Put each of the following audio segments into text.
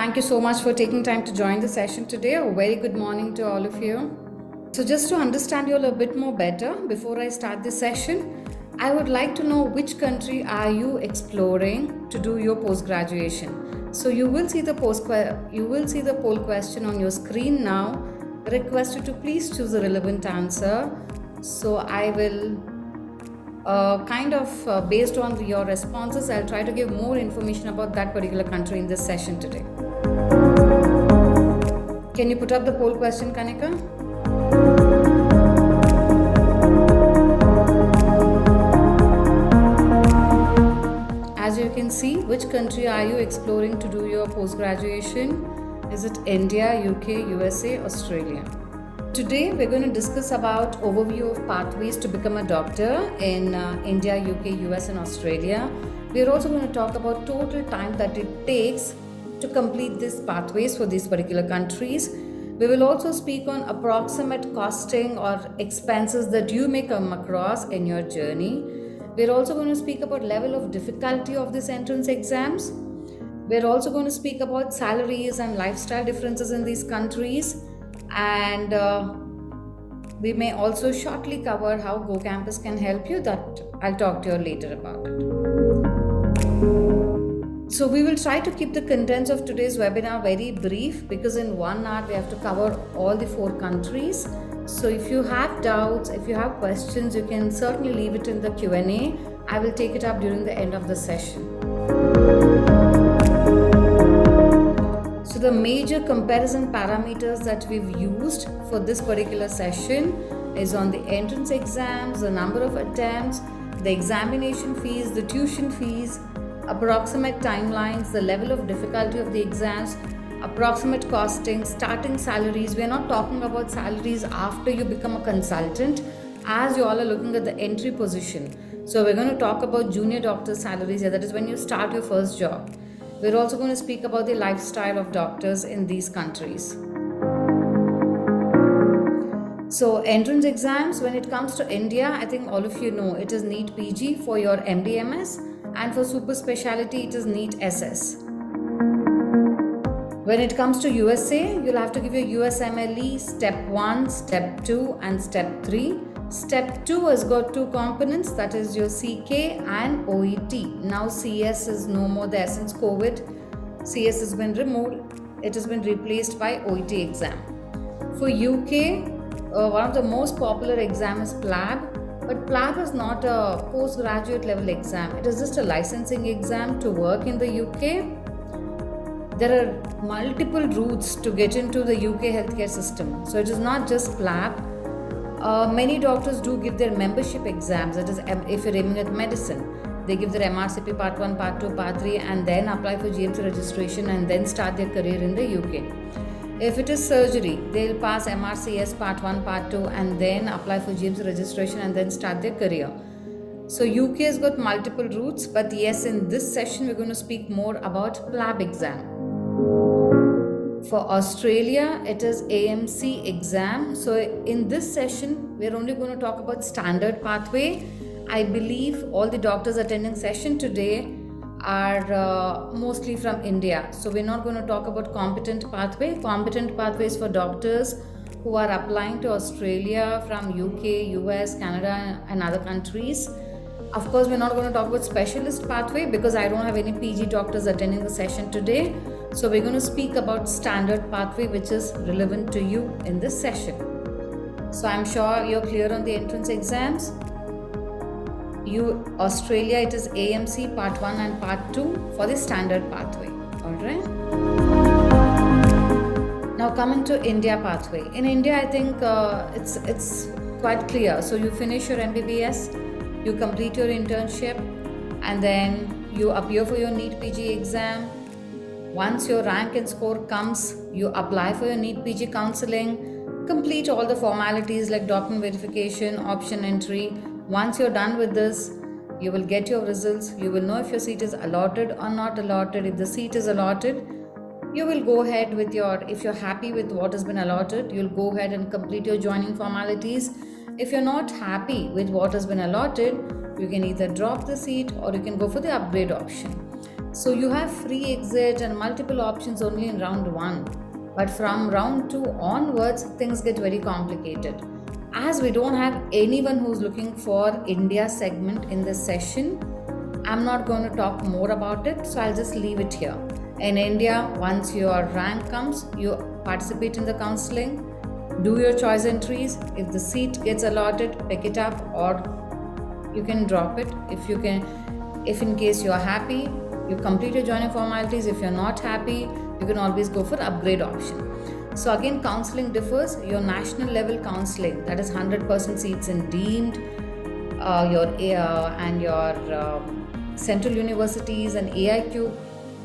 Thank you so much for taking time to join the session today. A very good morning to all of you. So, just to understand you all a bit more better, before I start this session, I would like to know which country are you exploring to do your post graduation. So, you will see the poll question on your screen now. Request you to please choose a relevant answer. So, I will based on your responses, I'll try to give more information about that particular country in this session today. Can you put up the poll question, Kanika? As you can see, which country are you exploring to do your post-graduation? Is it India, UK, USA, Australia? Today we're going to discuss about overview of pathways to become a doctor in India, UK, US and Australia. We're also going to talk about total time that it takes to complete these pathways for these particular countries. We will also speak on approximate costing or expenses that you may come across in your journey. We're also going to speak about level of difficulty of these entrance exams. We're also going to speak about salaries and lifestyle differences in these countries. And we may also shortly cover how Go Campus can help you. That I'll talk to you later about it. So we will try to keep the contents of today's webinar very brief because in 1 hour we have to cover all the 4 countries. So if you have doubts, if you have questions, you can certainly leave it in the Q&A. I will take it up during the end of the session. So the major comparison parameters that we've used for this particular session is on the entrance exams, the number of attempts, the examination fees, the tuition fees, approximate timelines, the level of difficulty of the exams, approximate costing, starting salaries. We are not talking about salaries after you become a consultant, as you all are looking at the entry position. So we're going to talk about junior doctor salaries, that is when you start your first job. We're also going to speak about the lifestyle of doctors in these countries. So entrance exams, when it comes to India, I think all of you know it is NEET PG for your MD/MS, and for super specialty it is NEET SS. When it comes to USA, you'll have to give your USMLE Step 1, Step 2 and Step 3. Step 2 has got 2 components, that is your CK and OET. Now CS is no more there since COVID. CS has been removed. It has been replaced by OET exam. For UK, one of the most popular exam is PLAB. But PLAB is not a postgraduate level exam. It is just a licensing exam to work in the UK. There are multiple routes to get into the UK healthcare system. So it is not just PLAB. Many doctors do give their membership exams, that is if you're aiming at medicine. They give their MRCP Part 1, Part 2, Part 3 and then apply for GMC registration and then start their career in the UK. If it is surgery, they'll pass MRCS Part 1, Part 2 and then apply for GMC registration and then start their career. So UK has got multiple routes, but yes, in this session we're going to speak more about PLAB exam. For Australia, it is AMC exam. So in this session, we're only going to talk about standard pathway. I believe all the doctors attending session today are mostly from India. So we're not going to talk about competent pathway. Competent pathway is for doctors who are applying to Australia from UK, US, Canada and other countries. Of course, we're not going to talk about specialist pathway because I don't have any PG doctors attending the session today. So we're going to speak about standard pathway which is relevant to you in this session. So I'm sure you're clear on the entrance exams. Australia, it is AMC Part 1 and Part 2 for the standard pathway. Alright. Now coming to India pathway. In India, I think it's quite clear. So you finish your MBBS, you complete your internship and then you appear for your NEET PG exam. Once your rank and score comes, you apply for your NEET PG counseling, complete all the formalities like document verification, option entry. Once you're done with this, you will get your results. You will know if your seat is allotted or not allotted. If the seat is allotted, you will go ahead with if you're happy with what has been allotted, you'll go ahead and complete your joining formalities. If you're not happy with what has been allotted, you can either drop the seat or you can go for the upgrade option. So you have free exit and multiple options only in round 1. But from round 2 onwards, things get very complicated. As we don't have anyone who's looking for India segment in this session, I'm not going to talk more about it, so I'll just leave it here. In India, once your rank comes, you participate in the counseling, do your choice entries. If the seat gets allotted, pick it up, or you can drop it. If in case you're happy, you complete your joining formalities. If you're not happy, you can always go for upgrade option. So again, counseling differs. Your national level counseling, that is 100% seats in deemed, your central universities and AIQ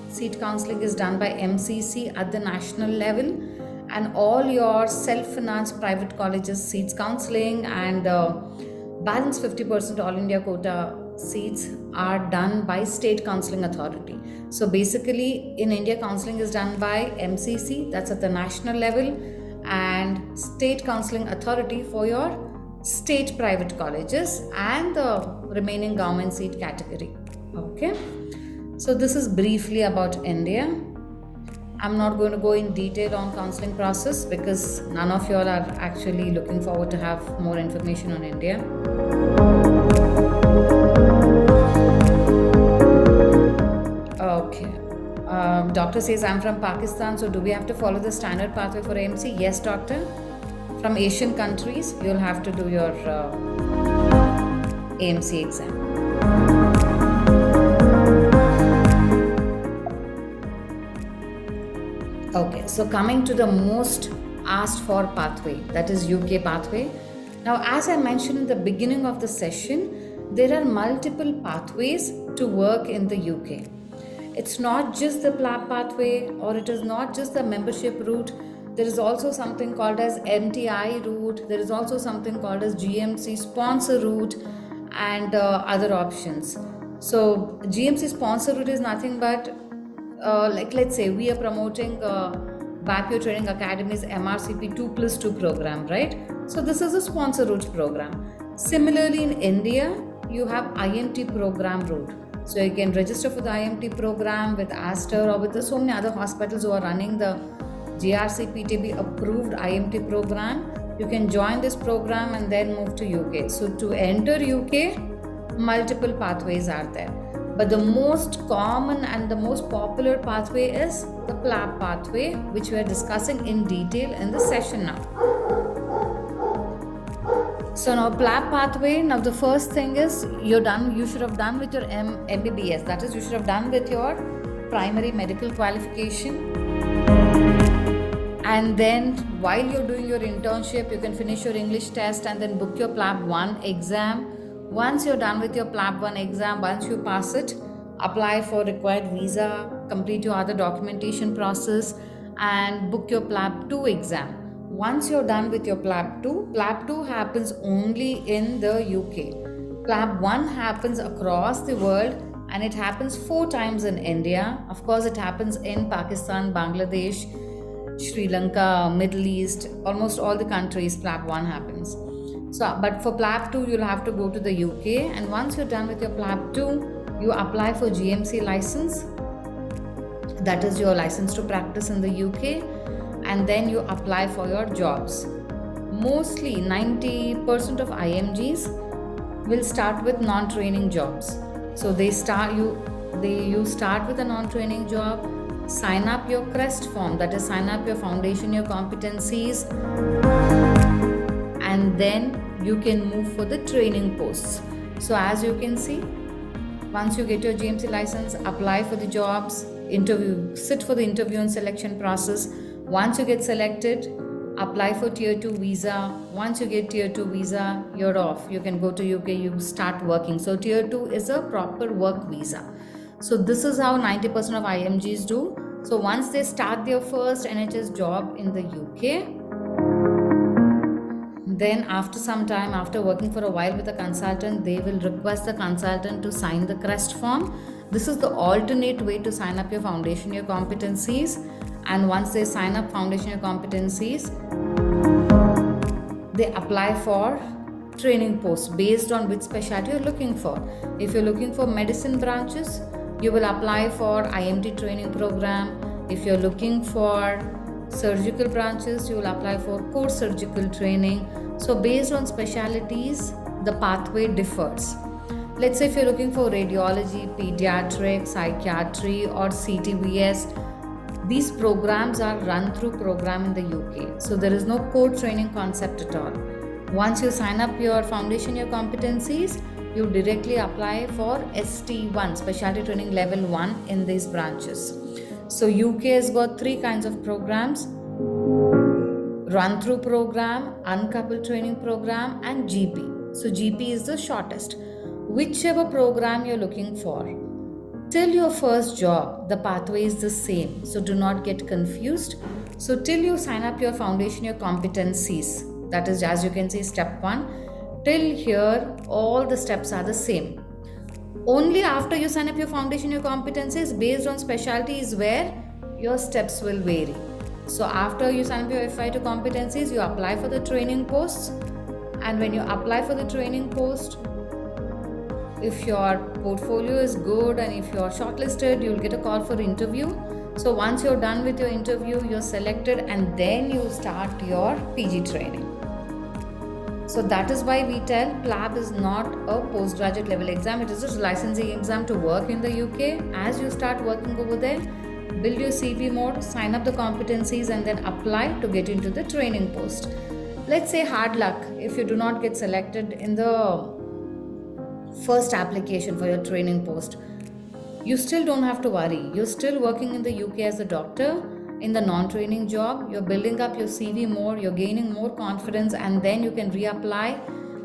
seat counseling is done by MCC at the national level, and all your self-financed private colleges seats counseling and balance 50% all India quota seats are done by state counseling authority. So basically in India, counseling is done by MCC, that's at the national level, and state counseling authority for your state private colleges and the remaining government seat category. Okay, so this is briefly about India. I'm not going to go in detail on counseling process because none of you all are actually looking forward to have more information on India. Okay. Doctor says I'm from Pakistan, so do we have to follow the standard pathway for AMC? Yes, doctor. From Asian countries, you'll have to do your AMC exam. Okay, so coming to the most asked for pathway, that is UK pathway. Now, as I mentioned in the beginning of the session, there are multiple pathways to work in the UK. It's not just the PLAB pathway, or it is not just the membership route. There is also something called as MTI route. There is also something called as GMC sponsor route and other options. So GMC sponsor route is nothing but like let's say we are promoting Vapio Training Academy's MRCP 2+2 program, right? So this is a sponsor route program. Similarly in India, you have IMT program route. So you can register for the IMT program with Aster or with so many other hospitals who are running the GRCPTB approved IMT program. You can join this program and then move to UK. So to enter UK, multiple pathways are there. But the most common and the most popular pathway is the PLAB pathway, which we are discussing in detail in the session now. So now PLAB pathway, now the first thing is you should have done with your MBBS. That is, you should have done with your primary medical qualification. And then while you're doing your internship, you can finish your English test and then book your PLAB 1 exam. Once you're done with your PLAB 1 exam, once you pass it, apply for required visa, complete your other documentation process and book your PLAB 2 exam. Once you're done with your PLAB 2 happens only in the UK. PLAB 1 happens across the world and it happens 4 times in India. Of course, it happens in Pakistan, Bangladesh, Sri Lanka, Middle East, almost all the countries PLAB 1 happens. So, but for PLAB 2, you'll have to go to the UK, and once you're done with your PLAB 2, you apply for GMC license. That is your license to practice in the UK, and then you apply for your jobs. Mostly 90% of IMGs will start with non-training jobs. So you start with a non-training job, sign up your CREST form, that is sign up your foundation, your competencies, and then you can move for the training posts. So as you can see, once you get your GMC license, apply for the jobs, sit for the interview and selection process. Once you get selected, apply for tier 2 visa. Once you get tier 2 visa, you're off. You can go to UK, you start working. So tier 2 is a proper work visa. So this is how 90% of IMGs do. So once they start their first NHS job in the UK, then after some time, after working for a while with a consultant, they will request the consultant to sign the CREST form. This is the alternate way to sign up your foundation, your competencies. And once they sign up foundation, your competencies, they apply for training posts based on which specialty you're looking for. If you're looking for medicine branches, You will apply for IMT training program. If you're looking for surgical branches, you will apply for core surgical training. So based on specialties, the pathway differs. Let's say if you're looking for radiology, pediatric, psychiatry, or CTBS, these programs are run through program in the UK. So there is no core training concept at all. Once you sign up your foundation, your competencies, you directly apply for ST1, specialty training level 1 in these branches. So UK has got 3 kinds of programs: run through program, uncoupled training program, and GP. So GP is the shortest. Whichever program you're looking for, till your first job, the pathway is the same. So do not get confused. So till you sign up your foundation, your competencies, that is, as you can see, step 1, till here, all the steps are the same. Only after you sign up your foundation, your competencies, based on specialty is where your steps will vary. So after you sign up your FI2 competencies, you apply for the training posts. And when you apply for the training post, if your portfolio is good and if you're shortlisted, you'll get a call for interview. So once you're done with your interview, you're selected, and then you start your PG training. So that is why we tell PLAB is not a postgraduate level exam. It is just a licensing exam to work in the UK. As you start working over there, build your CV more, sign up the competencies, and then apply to get into the training post. Let's say hard luck, if you do not get selected in the first application for your training post, you still don't have to worry. You're still working in the UK as a doctor in the non-training job. You're building up your CV more, you're gaining more confidence, and then you can reapply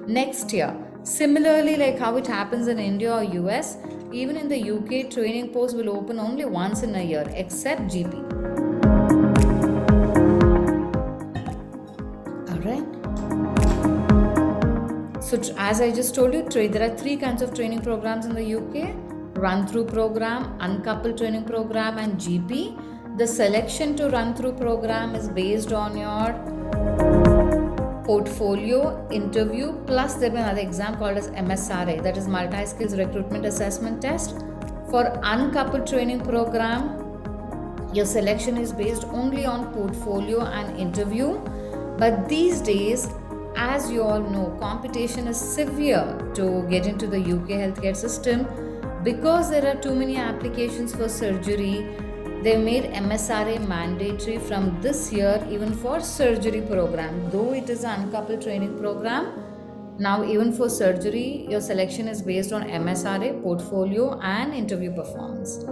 next year. Similarly, like how it happens in India or US, even in the UK, training posts will open only once in a year, except GP. Alright. So as I just told you, there are 3 kinds of training programs in the UK: run-through program, uncoupled training program, and GP. The selection to run-through program is based on your portfolio, interview, plus there will be another exam called as MSRA, that is Multi-Skills Recruitment Assessment Test. For uncoupled training program, your selection is based only on portfolio and interview. But these days, as you all know, competition is severe to get into the UK healthcare system. Because there are too many applications for surgery, they made MSRA mandatory from this year even for surgery program. Though it is an uncoupled training program, now even for surgery, your selection is based on MSRA, portfolio, and interview performance.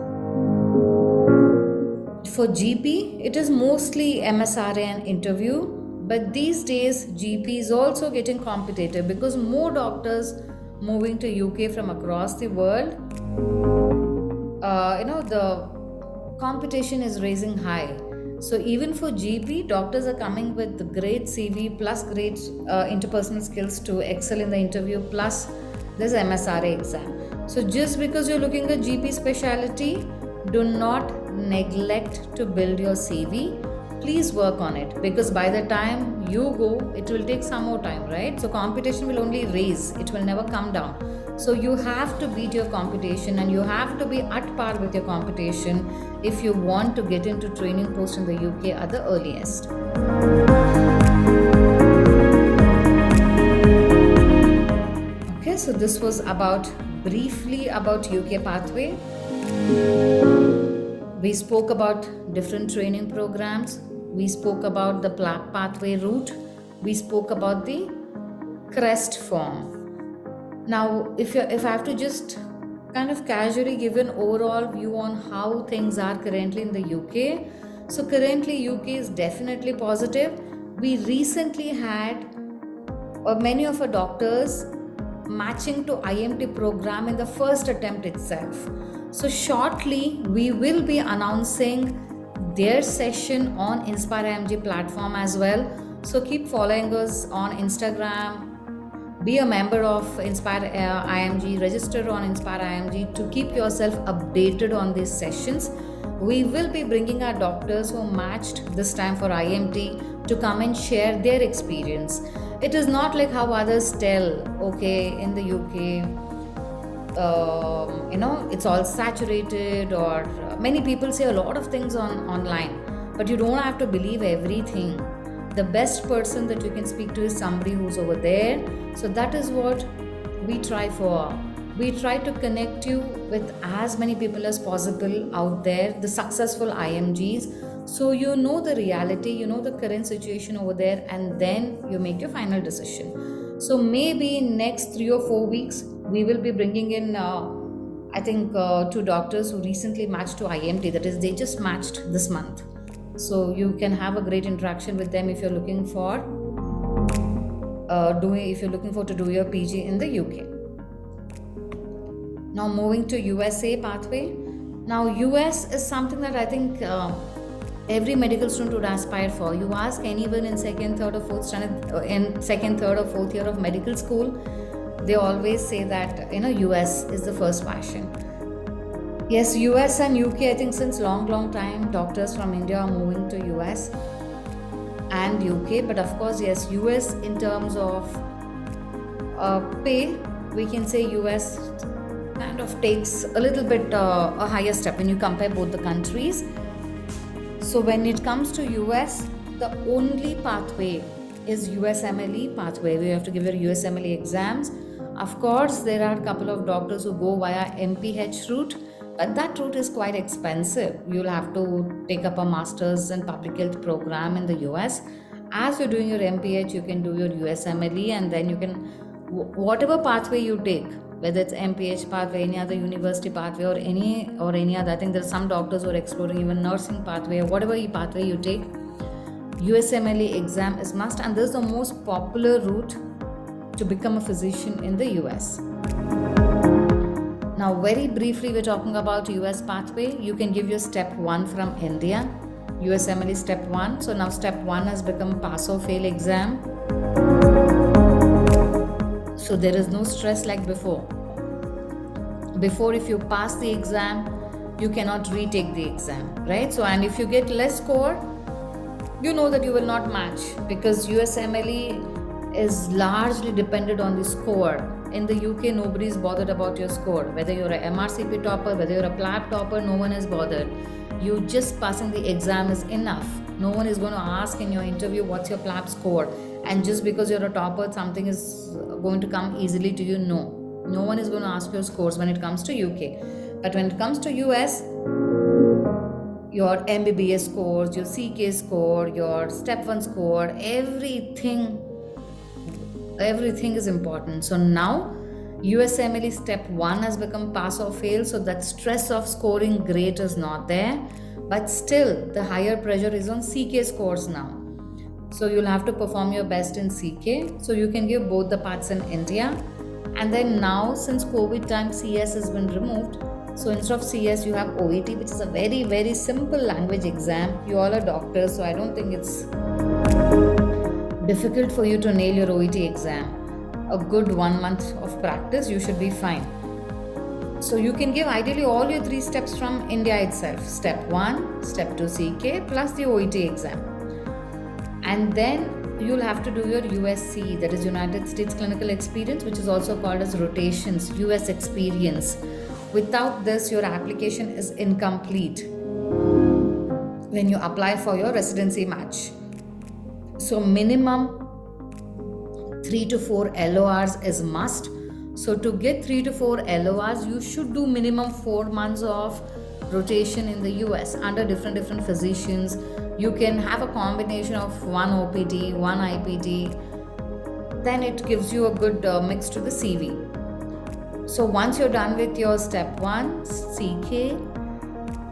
For GP, it is mostly MSRA and interview. But these days, GP is also getting competitive because more doctors moving to UK from across the world. The competition is raising high. So even for GP, doctors are coming with great CV plus great interpersonal skills to excel in the interview, plus this MSRA exam. So just because you're looking at GP specialty, do not neglect to build your CV. Please work on it, because by the time you go, it will take some more time, right? So competition will only raise, it will never come down. So you have to beat your competition, and you have to be at par with your competition if you want to get into training post in the UK at the earliest. Okay, so this was briefly about UK pathway. We spoke about different training programs. We spoke about the PLAB pathway route. We spoke about the CREST form. Now, if I have to just kind of casually give an overall view on how things are currently in the UK. So currently UK is definitely positive. We recently had many of our doctors matching to IMT program in the first attempt itself. So shortly we will be announcing their session on Inspire IMG platform as well. So keep following us on Instagram. Be a member of Inspire IMG, register on Inspire IMG to keep yourself updated on these sessions. We will be bringing our doctors who matched this time for IMT to come and share their experience. It is not like how others tell, okay, in the UK, it's all saturated, or many people say a lot of things on online, but you don't have to believe everything. The best person that you can speak to is somebody who's over there. So that is what we try for. We try to connect you with as many people as possible out there, the successful IMGs, so you know the reality, you know the current situation over there, and then you make your final decision. So maybe in next 3 or 4 weeks we will be bringing in I think two doctors who recently matched to IMT, that is they just matched this month. So you can have a great interaction with them if you're looking for to do your PG in the UK. Now moving to USA pathway. Now US is something that I think every medical student would aspire for. You ask anyone in second, third, or fourth year of medical school, they always say that US is the first passion. Yes, US and UK, I think since long time doctors from India are moving to US and UK, but of course yes, US in terms of pay, we can say US kind of takes a little bit a higher step when you compare both the countries. So when it comes to US, the only pathway is USMLE pathway, where you have to give your USMLE exams. Of course, there are a couple of doctors who go via MPH route, but that route is quite expensive. You'll have to take up a master's in public health program in the US. As you're doing your MPH, you can do your USMLE, and then you can, whatever pathway you take, whether it's MPH pathway, any other university pathway, or any other. I think there are some doctors who are exploring even nursing pathway, or whatever pathway you take, USMLE exam is must, and this is the most popular route to become a physician in the US. Now very briefly, we're talking about US pathway. You can give your step 1 from India, USMLE step 1. So now step 1 has become pass or fail exam. So there is no stress like before. Before, if you pass the exam, you cannot retake the exam, right? So, and if you get less score, you know that you will not match, because USMLE is largely dependent on the score. In the UK, nobody is bothered about your score. Whether you're a MRCP topper, whether you're a PLAB topper, no one is bothered. You just passing the exam is enough. No one is going to ask in your interview what's your PLAB score. And just because you're a topper, something is going to come easily to you. No one is going to ask your scores when it comes to UK. But when it comes to US, your MBBS scores, your CK score, your step 1 score, everything is important. So now USMLE step 1 has become pass or fail, so that stress of scoring great is not there, but still the higher pressure is on CK scores now. So you'll have to perform your best in CK. So you can give both the parts in India. And then now, since COVID time, CS has been removed. So instead of CS, you have OET, which is a very, very simple language exam. You all are doctors, so I don't think it's difficult for you to nail your OET exam. A good 1 month of practice, you should be fine. So you can give ideally all your 3 steps from India itself. Step 1, step 2 CK, plus the OET exam. And then you'll have to do your USC, that is United States Clinical Experience, which is also called as rotations, US experience. Without this, your application is incomplete when you apply for your residency match. So minimum 3 to 4 LORs is must. So to get 3 to 4 LORs, you should do minimum 4 months of rotation in the US under different physicians. You can have a combination of 1 OPT, 1 IPT, then it gives you a good mix to the CV. So once you're done with your step 1, CK,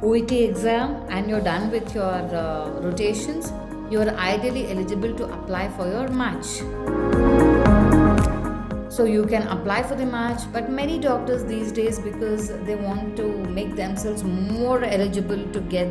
OET exam, and you're done with your rotations, you're ideally eligible to apply for your match. So you can apply for the match, but many doctors these days, because they want to make themselves more eligible to get